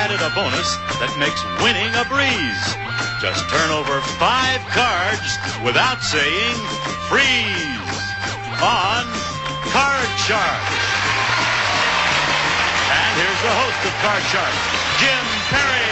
added a bonus that makes winning a breeze. Just turn over 5 cards without saying freeze on Card Shark. And here's the host of Card Shark, Jim Perry.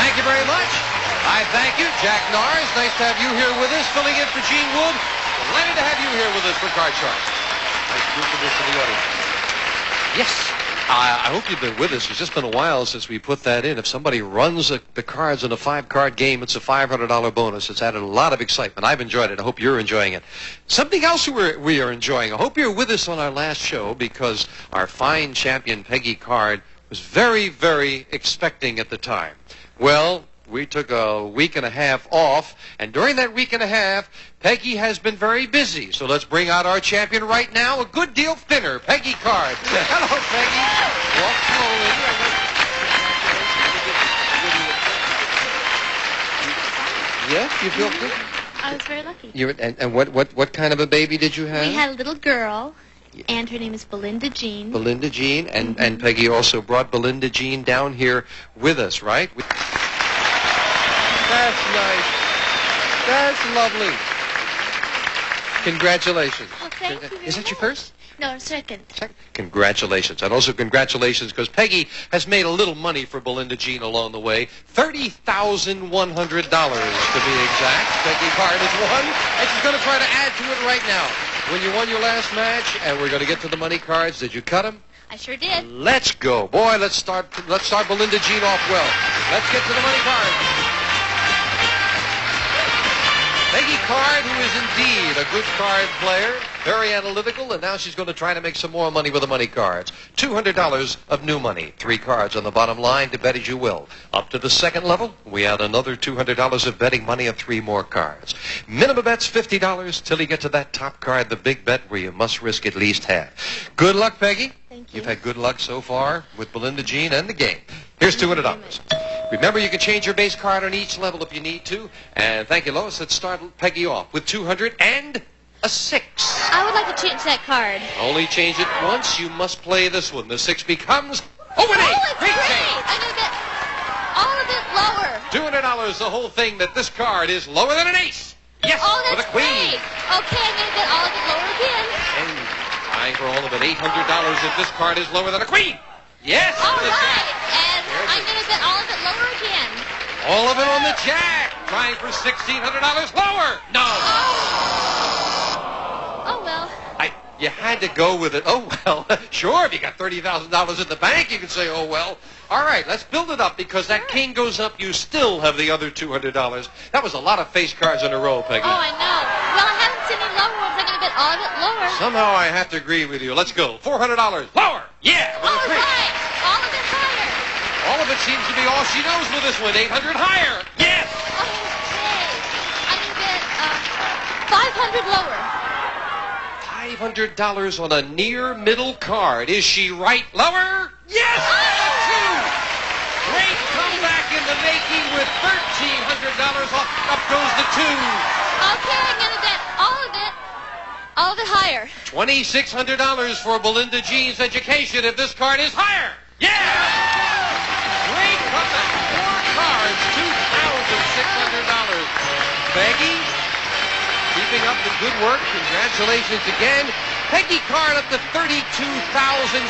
Thank you very much. I thank you, Jack Narz. Nice to have you here with us, filling in for Gene Wood. Delighted to have you here with us for Card Shark. Nice group of us in the audience. Yes. I hope you've been with us. It's just been a while since we put that in. If somebody runs the cards in a 5-card game, it's a $500 bonus. It's added a lot of excitement. I've enjoyed it. I hope you're enjoying it. Something else we are enjoying. I hope you're with us on our last show because our fine champion, Peggy Card, was very, very expecting at the time. Well, we took a week and a half off, and during that week and a half, Peggy has been very busy. So let's bring out our champion right now, a good deal thinner, Peggy Card. Hello, Peggy. Walk slowly. Yes, you feel good? I was very lucky. And what kind of a baby did you have? We had a little girl, and her name is Belinda Jean. Belinda Jean, and Peggy also brought Belinda Jean down here with us, right? That's nice. That's lovely. Congratulations. Well, thank you very Is that your much. first? No, second. Congratulations. And also congratulations because Peggy has made a little money for Belinda Jean along the way. $30,100 to be exact. Peggy Card has won, and she's going to try to add to it right now. When you won your last match, and we're going to get to the money cards, did you cut them? I sure did. Let's go. Boy, let's start Belinda Jean off well. Let's get to the money cards. Peggy Card, who is indeed a good card player, very analytical, and now she's going to try to make some more money with the money cards. $200 of new money. 3 cards on the bottom line to bet as you will. Up to the second level, we add another $200 of betting money and 3 more cards. Minimum bet's $50 till you get to that top card, the big bet, where you must risk at least half. Good luck, Peggy. Thank you. You've had good luck so far with Belinda Jean and the game. Here's $200. Remember, you can change your base card on each level if you need to. And thank you, Lois. Let's start Peggy off with 200 and a 6. I would like to change that card. Only change it once. You must play this one. The 6 becomes... Oh, an 8! Oh, it's Great great! change! I'm going to get all of it lower. $200, the whole thing, that this card is lower than an ace. Yes, Oh, with that's a queen. great. Okay, I'm going to get all of it lower again. And trying for all of it, $800 if this card is lower than a queen. Yes, All the right. jack. And I'm going to get all of it lower again. All of it on the jack. Trying for $1,600 lower. No. Oh, well. You had to go with it. Oh, well, sure. If you got $30,000 in the bank, you can say, oh, well. All right, let's build it up because that king goes up. You still have the other $200. That was a lot of face cards in a row, Peggy. Oh, I know. Well, I haven't seen any lower ones. I'm going to get all of it lower. Somehow I have to agree with you. Let's go. $400. Lower. Yeah. With a All three. right. All of it higher. All of it seems to be all she knows with this one. 800 higher. Yes. Okay. I'm going to get 500 lower. $500 on a near middle card. Is she right? Lower? Yes! Two! Great comeback in the making with $1,300 off. Up goes the 2. Okay, I'm going to get all of it higher. $2,600 for Belinda Jean's education if this card is higher. Yeah! Great comeback. 4 cards, $2,600. Peggy, keeping up the good work. Congratulations again. Peggy Card up to $32,700 and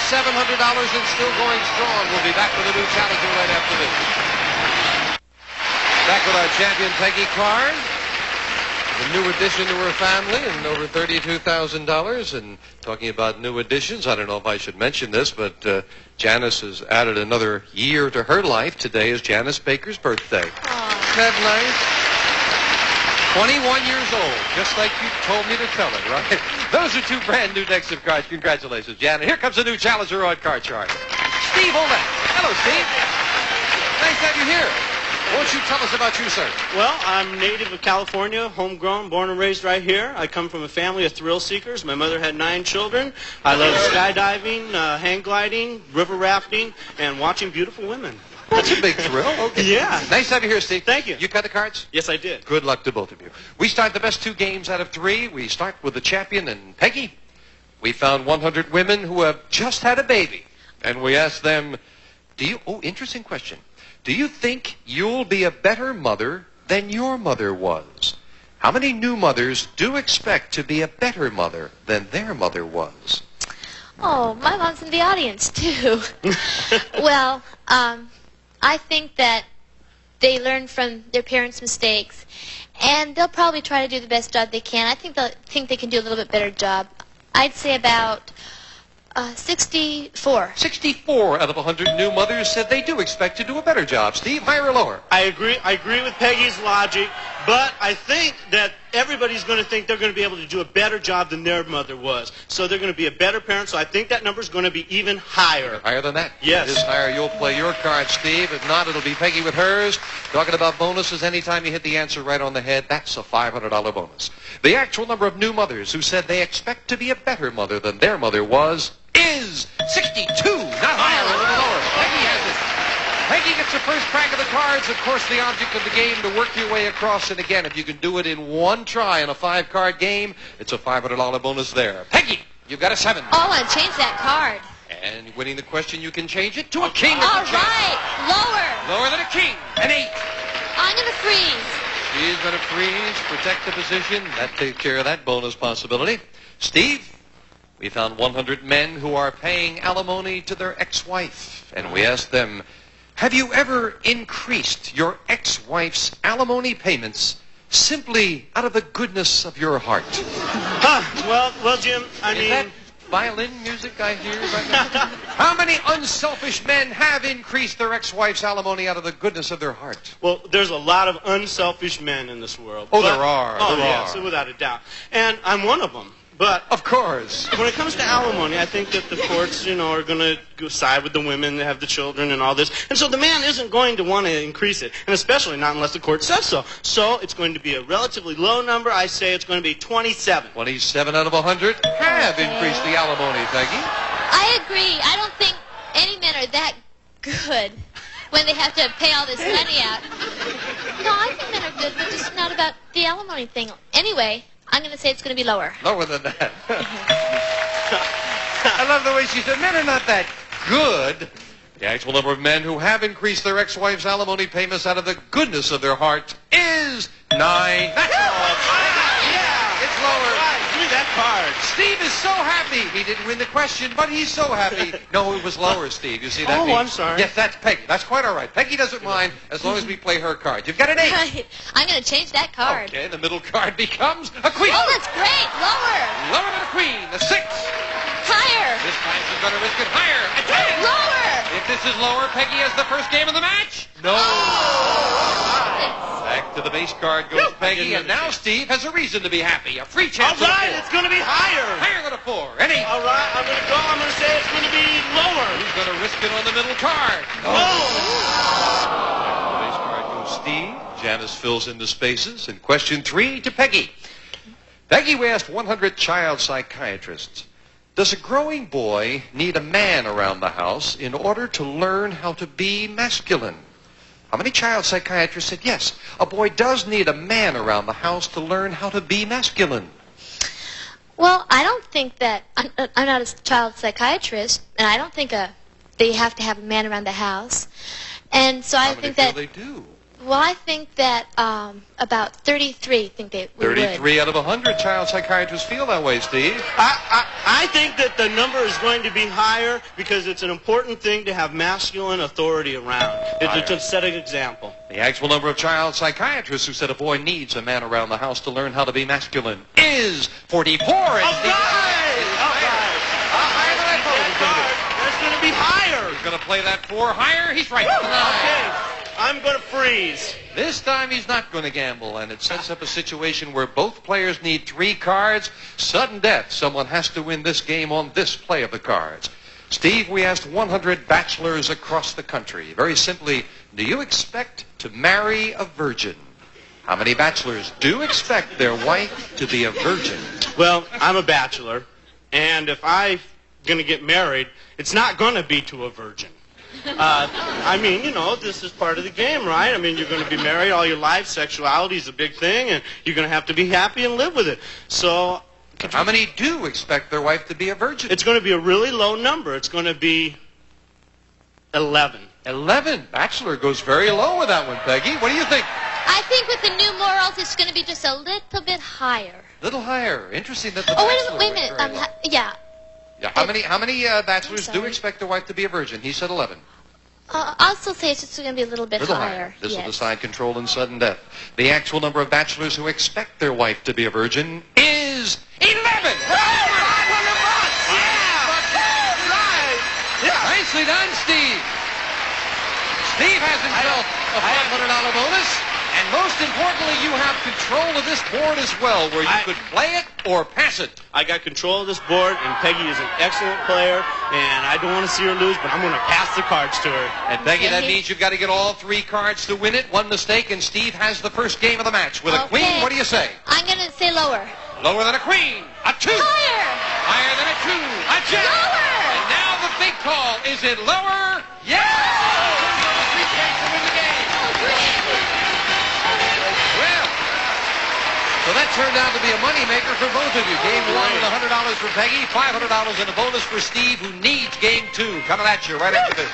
still going strong. We'll be back with a new challenger right after this. Back with our champion, Peggy Card. A new addition to her family and over $32,000. And talking about new additions, I don't know if I should mention this, but Janice has added another year to her life. Today is Janice Baker's birthday. Isn't that nice? 21 years old, just like you told me to tell it, right? Those are 2 brand new decks of cards. Congratulations, Janet. Here comes a new challenger on Card Shark. Steve Olette. Hello, Steve. Nice to have you here. Won't you tell us about you, sir? Well, I'm native of California, homegrown, born and raised right here. I come from a family of thrill seekers. My mother had 9 children. I love skydiving, hang gliding, river rafting, and watching beautiful women. That's a big thrill. Okay. Yeah. Nice to have you here, Steve. Thank you. You cut the cards? Yes, I did. Good luck to both of you. We start the best 2 games out of 3. We start with the champion and Peggy. We found 100 women who have just had a baby. And we asked them, interesting question. Do you think you'll be a better mother than your mother was? How many new mothers do expect to be a better mother than their mother was? Oh, my mom's in the audience, too. Well, I think that they learn from their parents' mistakes, and they'll probably try to do the best job they can. I think they can do a little bit better job. I'd say about 64. 64 out of 100 new mothers said they do expect to do a better job. Steve, higher or lower? I agree with Peggy's logic, but I think that everybody's going to think they're going to be able to do a better job than their mother was. So they're going to be a better parent, so I think that number's going to be even higher. Higher than that? Yes. If it is higher, you'll play your card, Steve. If not, it'll be Peggy with hers. Talking about bonuses, anytime you hit the answer right on the head, that's a $500 bonus. The actual number of new mothers who said they expect to be a better mother than their mother was is 62. Not higher, a little lower. Peggy has it. Peggy gets the first crack of the cards. Of course, the object of the game to work your way across. And again, if you can do it in one try in a 5-card game, it's a $500 bonus there. Peggy, you've got a 7. Oh, I want to change that card. And winning the question, you can change it to a king. All right, lower. Lower than a king. An 8. I'm going to freeze. She's going to freeze, protect the position. That takes care of that bonus possibility. Steve, we found 100 men who are paying alimony to their ex-wife. And we asked them, have you ever increased your ex-wife's alimony payments simply out of the goodness of your heart? Well, Jim, I mean... Is that violin music I hear right now? How many unselfish men have increased their ex-wife's alimony out of the goodness of their heart? Well, there's a lot of unselfish men in this world. Oh, there are. Oh, there yes, are. without a doubt. And I'm one of them. But of course, when it comes to alimony, I think that the courts, are going to go side with the women that have the children and all this. And so the man isn't going to want to increase it, and especially not unless the court says so. So it's going to be a relatively low number. I say it's going to be 27. 27 out of 100 have increased the alimony, Peggy. I agree. I don't think any men are that good when they have to pay all this money out. No, I think men are good, but just not about the alimony thing. Anyway, I'm going to say it's going to be lower. Lower than that. I love the way she said, men are not that good. The actual number of men who have increased their ex-wife's alimony payments out of the goodness of their heart is 9. That's it's lower. Give me that card. Steve is so happy. He didn't win the question, but he's so happy. No, it was lower, Steve. You see that? Oh, I'm sorry. Yes, that's Peggy. That's quite all right. Peggy doesn't mind as long as we play her card. You've got an 8. Right. I'm going to change that card. Okay, the middle card becomes a queen. Oh, that's great. Lower. Lower than a queen. The 6. Higher. This time she's going to risk it higher. A 10. Lower. If this is lower, Peggy has the first game of the match. No. Back to the base card goes Peggy, and now Steve has a reason to be happy. A free chance. All right, it's going to be higher. Higher than a 4. An 8. All right, I'm going to go. I'm going to say it's going to be lower. He's going to risk it on the middle card. No. The base card goes Steve. Janice fills in the spaces. And question 3 to Peggy. Peggy, we asked 100 child psychiatrists, does a growing boy need a man around the house in order to learn how to be masculine? How many child psychiatrists said yes, a boy does need a man around the house to learn how to be masculine? Well, I don't think that... I'm not a child psychiatrist, and I don't think they have to have a man around the house. And so I think that... How many feel they do? Well, I think that about 33 think they would. 33 out of 100 child psychiatrists feel that way, Steve. I think that the number is going to be higher because it's an important thing to have masculine authority around. It's to set an example. The actual number of child psychiatrists who said a boy needs a man around the house to learn how to be masculine is 44. All right! Higher than I thought. That's going to be higher. He's going to play that 4 higher. He's right. Okay. I'm going to freeze. This time he's not going to gamble, and it sets up a situation where both players need 3 cards. Sudden death. Someone has to win this game on this play of the cards. Steve, we asked 100 bachelors across the country. Very simply, do you expect to marry a virgin? How many bachelors do expect their wife to be a virgin? Well, I'm a bachelor, and if I'm going to get married, it's not going to be to a virgin. I mean, this is part of the game, right? I mean, you're going to be married all your life. Sexuality is a big thing, and you're going to have to be happy and live with it. So, how many do expect their wife to be a virgin? It's going to be a really low number. It's going to be 11. 11. Bachelor goes very low with that one, Peggy. What do you think? I think with the new morals, it's going to be just a little bit higher. Little higher. Interesting that the Oh, Bachelor wait a minute. went very low. Yeah. Yeah. How many bachelors I'm do sorry. expect their wife to be a virgin? He said 11. I'll still say it's just going to be a little bit higher. This will Yes. decide control and sudden death. The actual number of bachelors who expect their wife to be a virgin is 11. Nicely done, Steve. Steve has himself a $500 bonus. And most importantly, you have control of this board as well, where you could play it or pass it. I got control of this board, and Peggy is an excellent player, and I don't want to see her lose, but I'm going to pass the cards to her. And Peggy, that means you've got to get all 3 cards to win it. One mistake, and Steve has the first game of the match. With a queen, what do you say? I'm going to say lower. Lower than a queen. A 2. Higher. Higher than a 2. A jack. Lower. And now the big call. Is it lower? Yes! $3 to win the game. Well, so that turned out to be a moneymaker for both of you. Game 1 with $100 for Peggy, $500 in a bonus for Steve, who needs game 2. Coming at you right after this.